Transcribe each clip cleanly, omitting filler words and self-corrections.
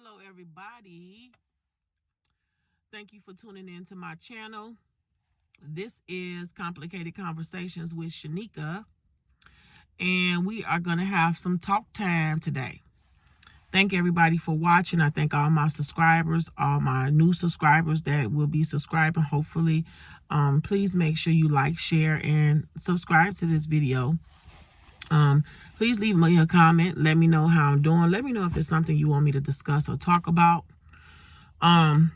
Hello everybody, thank you for tuning in to my channel. This is Complicated Conversations with Shanika, and we are going to have some talk time today. Thank everybody for watching. I thank all my subscribers, all my new subscribers that will be subscribing hopefully. Please make sure you like, share, and subscribe to this video. Please leave me a comment. Let me know how I'm doing. Let me know if it's something you want me to discuss or talk about. But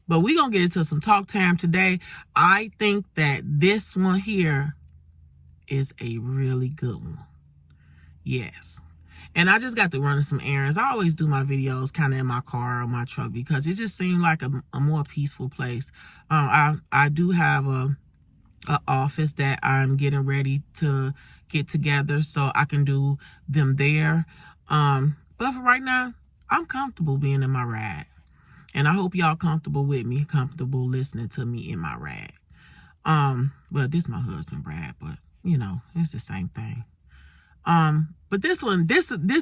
we're going to get into some talk time today. I think that this one here is a really good one. Yes. And I just got to run some errands. I always do my videos kind of in my car or my truck because it just seemed like a more peaceful place. I do have a office that I'm getting ready to get together so I can do them there. But for right now, I'm comfortable being in my ride. And I hope y'all comfortable with me, comfortable listening to me in my ride. Well, this is my husband, Brad, but you know, it's the same thing. But this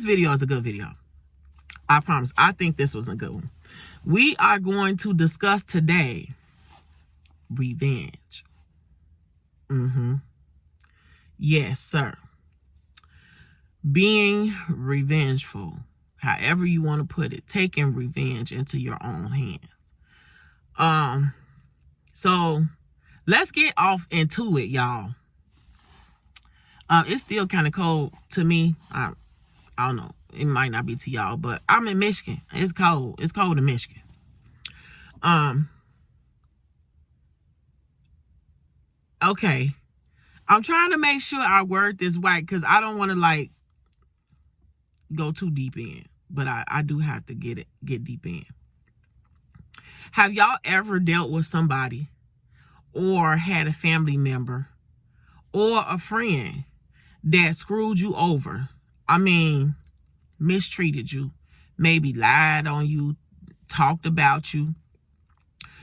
video is a good video. I promise. I think this was a good one. We are going to discuss today revenge. Yes, sir. Being revengeful, however you want to put it, taking revenge into your own hands. So let's get off into it, y'all. It's still kind of cold to me. I don't know. It might not be to y'all, but I'm in Michigan. It's cold. It's cold in Michigan. Okay. I'm trying to make sure I word this right because I don't want to like go too deep in, but I do have to get deep in. Have y'all ever dealt with somebody or had a family member or a friend that screwed you over? I mean, mistreated you, maybe lied on you, talked about you.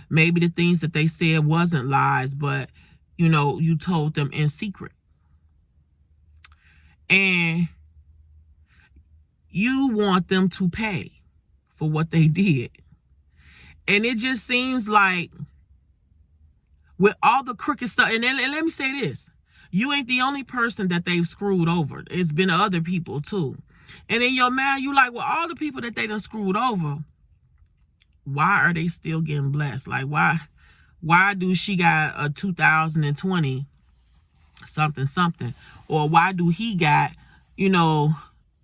Maybe the things that they said wasn't lies, but you know, you told them in secret. And you want them to pay for what they did. And it just seems like with all the crooked stuff, and let me say this, you ain't the only person that they've screwed over. It's been other people too. And in your mind, you like, well, all the people that they done screwed over, why are they still getting blessed? Like, why do she got a 2020 something? Or why do he got, you know,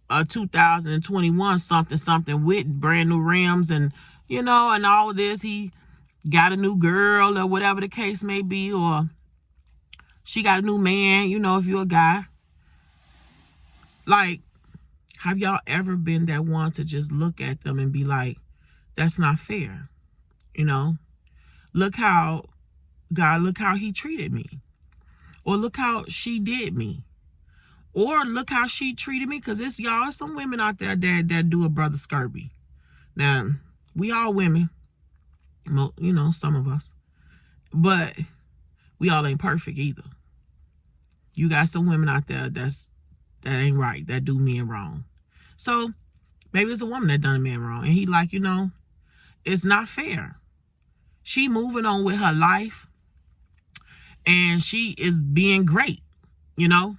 a 2021 something with brand new rims and, you know, and all of this? He got a new girl or whatever the case may be, or she got a new man, you know, if you're a guy. Like, have y'all ever been that one to just look at them and be like, that's not fair? You know? Look how he treated me. Or look how she did me. Or look how she treated me. Because it's some women out there that do a brother scurvy. Now, we all women. You know, some of us. But we all ain't perfect either. You got some women out there that ain't right. That do men wrong. So, maybe it's a woman that done a man wrong. And he like, you know, it's not fair. She moving on with her life and she is being great, you know.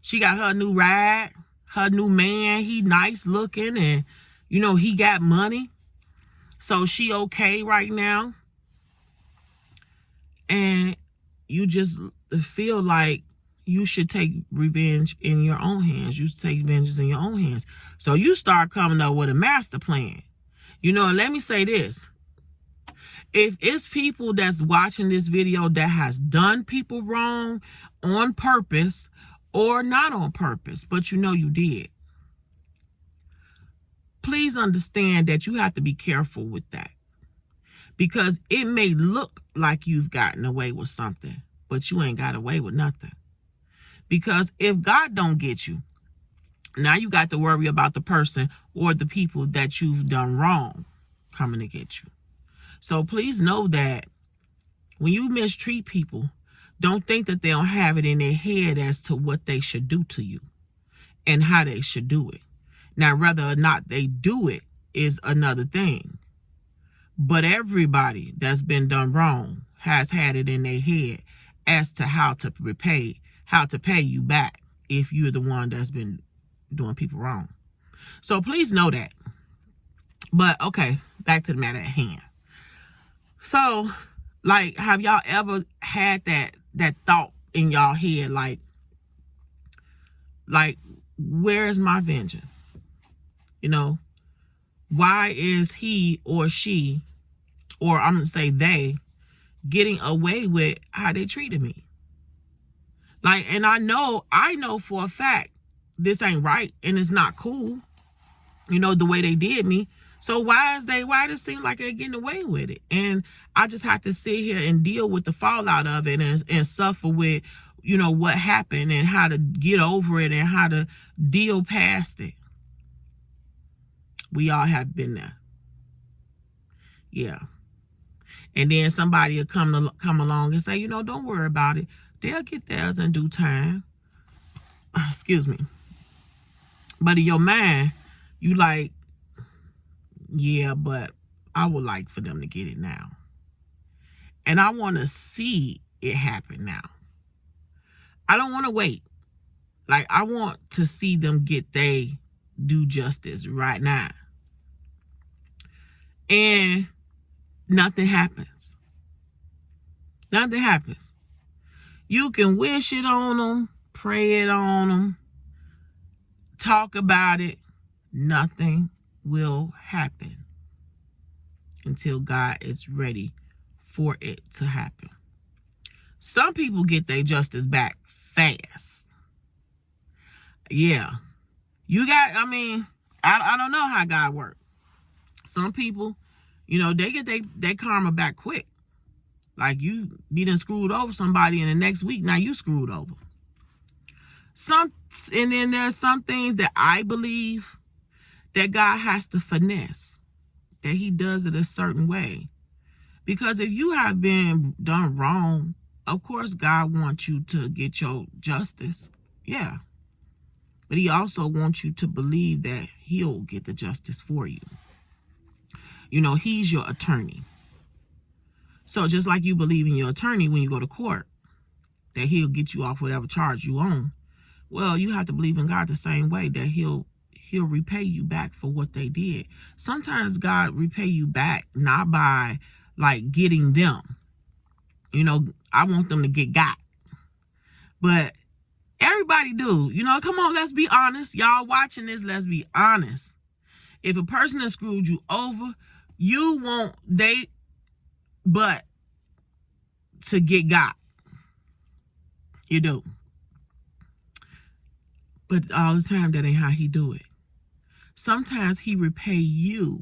She got her new ride, her new man. He nice looking and, you know, he got money. So she okay right now. And you just feel like you should take revenge in your own hands. You should take vengeance in your own hands. So you start coming up with a master plan. You know, and let me say this. If it's people that's watching this video that has done people wrong on purpose or not on purpose, but you know you did, please understand that you have to be careful with that. Because it may look like you've gotten away with something, but you ain't got away with nothing. Because if God don't get you, now you got to worry about the person or the people that you've done wrong coming to get you. So please know that when you mistreat people, don't think that they don't have it in their head as to what they should do to you and how they should do it. Now, whether or not they do it is another thing. But everybody that's been done wrong has had it in their head as to how to pay you back if you're the one that's been doing people wrong. So please know that. But okay, back to the matter at hand. So, like, have y'all ever had that thought in y'all head, like, where's my vengeance? You know, why is he or she, or I'm gonna say they, getting away with how they treated me? Like, and I know for a fact this ain't right and it's not cool, you know, the way they did me. So why does it seem like they're getting away with it? And I just have to sit here and deal with the fallout of it and suffer with, you know, what happened and how to get over it and how to deal past it. We all have been there. Yeah. And then somebody will come along and say, you know, don't worry about it. They'll get theirs in due time. Excuse me. But in your mind, you like, yeah, but I would like for them to get it now. And I want to see it happen now. I don't want to wait. Like, I want to see them get they due justice right now. And nothing happens. Nothing happens. You can wish it on them, pray it on them, talk about it. Nothing will happen until God is ready for it to happen. Some people get their justice back fast. Yeah. I don't know how God works. Some people, you know, they get their karma back quick. Like, you be done screwed over somebody and the next week, now you screwed over. And then there's some things that I believe that God has to finesse, that he does it a certain way. Because if you have been done wrong, of course God wants you to get your justice. Yeah. But he also wants you to believe that he'll get the justice for you. You know, he's your attorney. So just like you believe in your attorney when you go to court, that he'll get you off whatever charge you own. Well, you have to believe in God the same way, that he'll repay you back for what they did. Sometimes God repay you back not by like getting them. You know, I want them to get got. But everybody do. You know, come on, let's be honest. Y'all watching this, let's be honest. If a person has screwed you over, you want but to get got. You do. But all the time, that ain't how he do it. Sometimes he repay you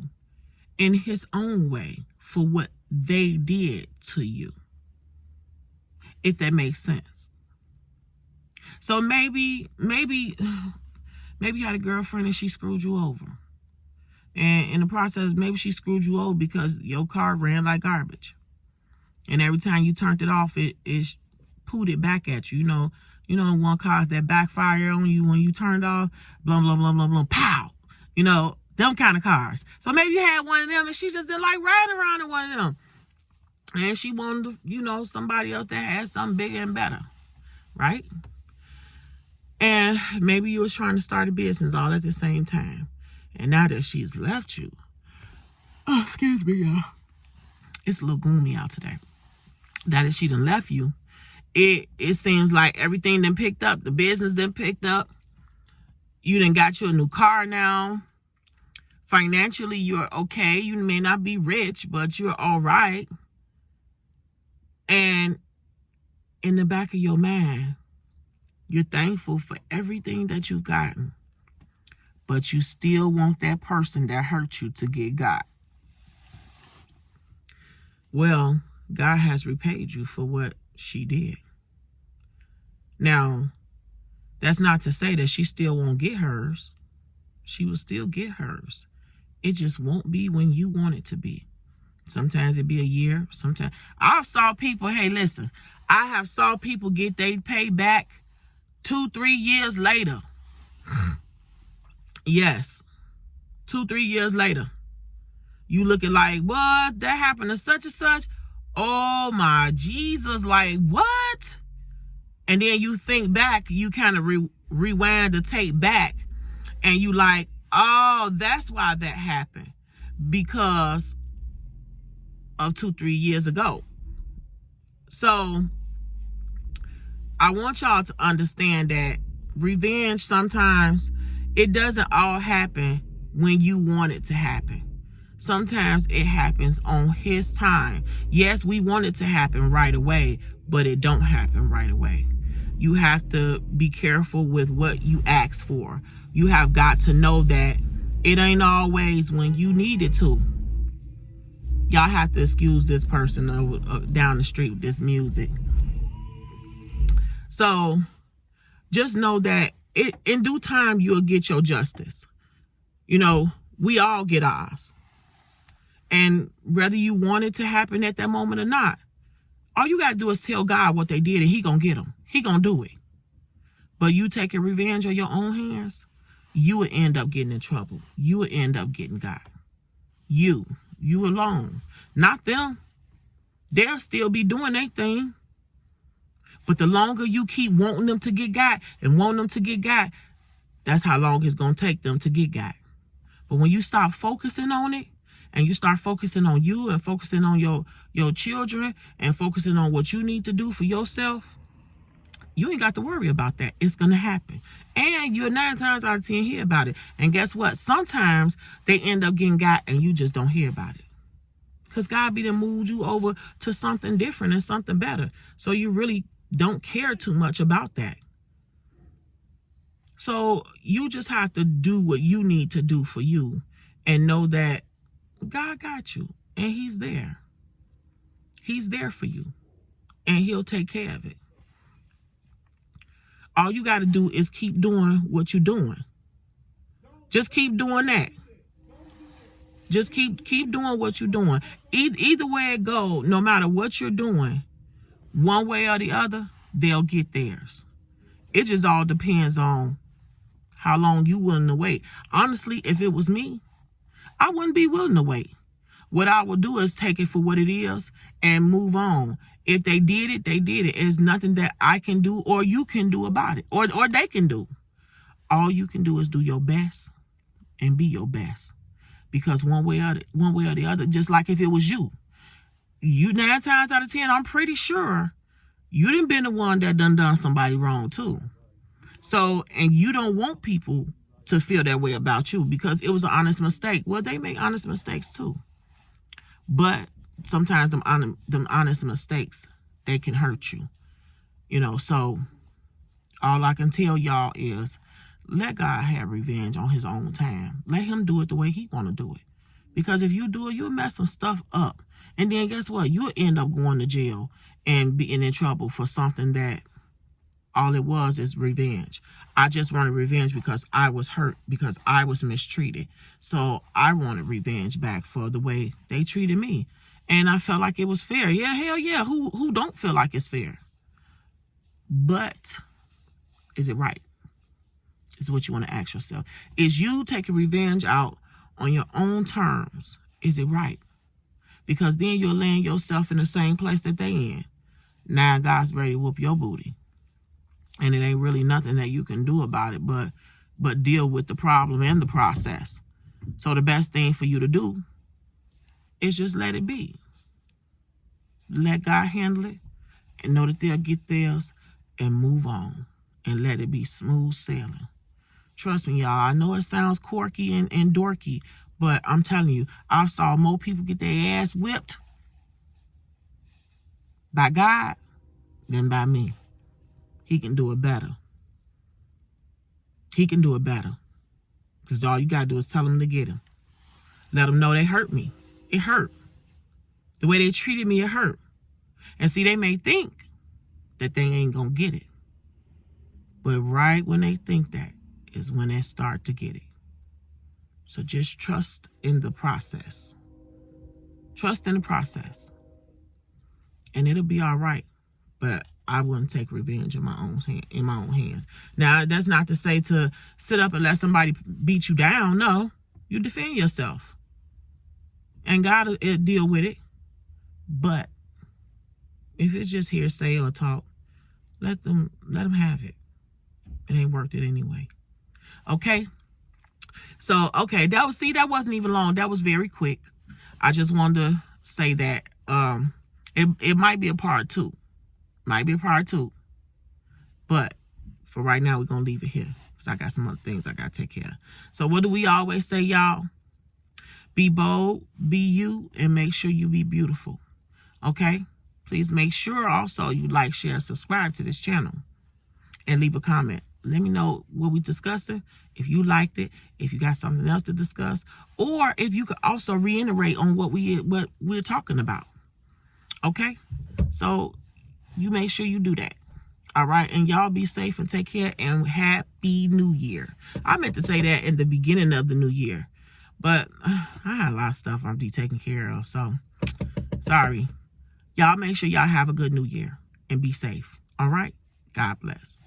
in his own way for what they did to you. If that makes sense. So maybe you had a girlfriend and she screwed you over. And in the process, maybe she screwed you over because your car ran like garbage. And every time you turned it off, it pooed it back at you. You know one cars that backfire on you when you turned off, blah, blah, blah, blah, blah, pow. You know, them kind of cars. So maybe you had one of them and she just didn't like riding around in one of them. And she wanted, you know, somebody else that had something bigger and better. Right? And maybe you was trying to start a business all at the same time. And now that she's left you, oh, excuse me, y'all. It's a little gloomy out today. Now that she done left you, it seems like everything done picked up. The business done picked up. You done got you a new car now. Financially, you're okay. You may not be rich, but you're all right. And in the back of your mind, you're thankful for everything that you've gotten. But you still want that person that hurt you to get got. Well, God has repaid you for what she did. Now, that's not to say that she still won't get hers. She will still get hers. It just won't be when you want it to be. Sometimes it be a year. Sometimes I saw people, hey, listen, I have saw people get they pay back 2-3 years later. Yes. 2-3 years later. You looking like, what? That happened to such and such? Oh my Jesus, like what? And then you think back, you kind of rewind the tape back, and you like, oh, that's why that happened. Because of 2-3 years ago. So I want y'all to understand that revenge, sometimes it doesn't all happen when you want it to happen. Sometimes it happens on his time. Yes, we want it to happen right away, but it don't happen right away. You have to be careful with what you ask for. You have got to know that it ain't always when you need it to. Y'all have to excuse this person down the street with this music. So just know that in due time, you'll get your justice. You know, we all get ours. And whether you want it to happen at that moment or not, all you got to do is tell God what they did, and he going to get them. He going to do it. But you taking revenge on your own hands, you will end up getting in trouble. You will end up getting got. You alone, not them. They'll still be doing their thing. But the longer you keep wanting them to get got and wanting them to get got, that's how long it's going to take them to get got. But when you stop focusing on it, and you start focusing on you and focusing on your children and focusing on what you need to do for yourself, you ain't got to worry about that. It's going to happen. And you're 9 times out of 10 hear about it. And guess what? Sometimes they end up getting got and you just don't hear about it. Because God be done moved you over to something different and something better. So you really don't care too much about that. So you just have to do what you need to do for you and know that God got you and he's there. He's there for you and he'll take care of it. All you got to do is keep doing what you're doing. Just keep doing that. Just keep doing what you're doing. Either way it go, no matter what you're doing, one way or the other, they'll get theirs. It just all depends on how long you willing to wait. Honestly, if it was me, I wouldn't be willing to wait. What I would do is take it for what it is and move on. If they did it, they did it. There's nothing that I can do or you can do about it, or they can do. All you can do is do your best and be your best. Because one way or the other, just like if it was you 9 times out of 10, I'm pretty sure you done been the one that done somebody wrong too. So, and you don't want people to feel that way about you because it was an honest mistake. Well, they make honest mistakes too. But sometimes them honest mistakes, they can hurt you. You know, so all I can tell y'all is let God have revenge on his own time. Let him do it the way he want to do it. Because if you do it, you'll mess some stuff up. And then guess what? You'll end up going to jail and being in trouble for something that all it was is revenge. I just wanted revenge because I was hurt, because I was mistreated. So I wanted revenge back for the way they treated me. And I felt like it was fair. Yeah, hell yeah. Who don't feel like it's fair? But is it right? Is what you want to ask yourself. Is you taking revenge out on your own terms? Is it right? Because then you're laying yourself in the same place that they in. Now God's ready to whoop your booty. And it ain't really nothing that you can do about it but deal with the problem and the process. So the best thing for you to do is just let it be. Let God handle it and know that they'll get theirs and move on and let it be smooth sailing. Trust me, y'all. I know it sounds quirky and dorky, but I'm telling you, I saw more people get their ass whipped by God than by me. He can do it better. He can do it better. Because all you got to do is tell them to get him. Let them know they hurt me. It hurt. The way they treated me, it hurt. And see, they may think that they ain't going to get it. But right when they think that is when they start to get it. So just trust in the process. Trust in the process. And it'll be all right. But I wouldn't take revenge in my own hands. Now, that's not to say to sit up and let somebody beat you down. No, you defend yourself. and God will deal with it. But if it's just hearsay or talk, let them have it. It ain't worth it anyway. Okay. So, okay, that wasn't even long. That was very quick. I just wanted to say that it might be a part two. Might be a part two. But for right now, we're going to leave it here because I got some other things I got to take care of. So what do we always say, y'all? Be bold, be you, and make sure you be beautiful. Okay? Please make sure also you like, share, subscribe to this channel, and leave a comment. Let me know what we're discussing, if you liked it, if you got something else to discuss, or if you could also reiterate on what we're talking about. Okay? So you make sure you do that. All right? And y'all be safe and take care, and Happy New Year. I meant to say that in the beginning of the new year, but I had a lot of stuff I'm taking care of, so sorry. Y'all make sure y'all have a good new year and be safe. All right? God bless.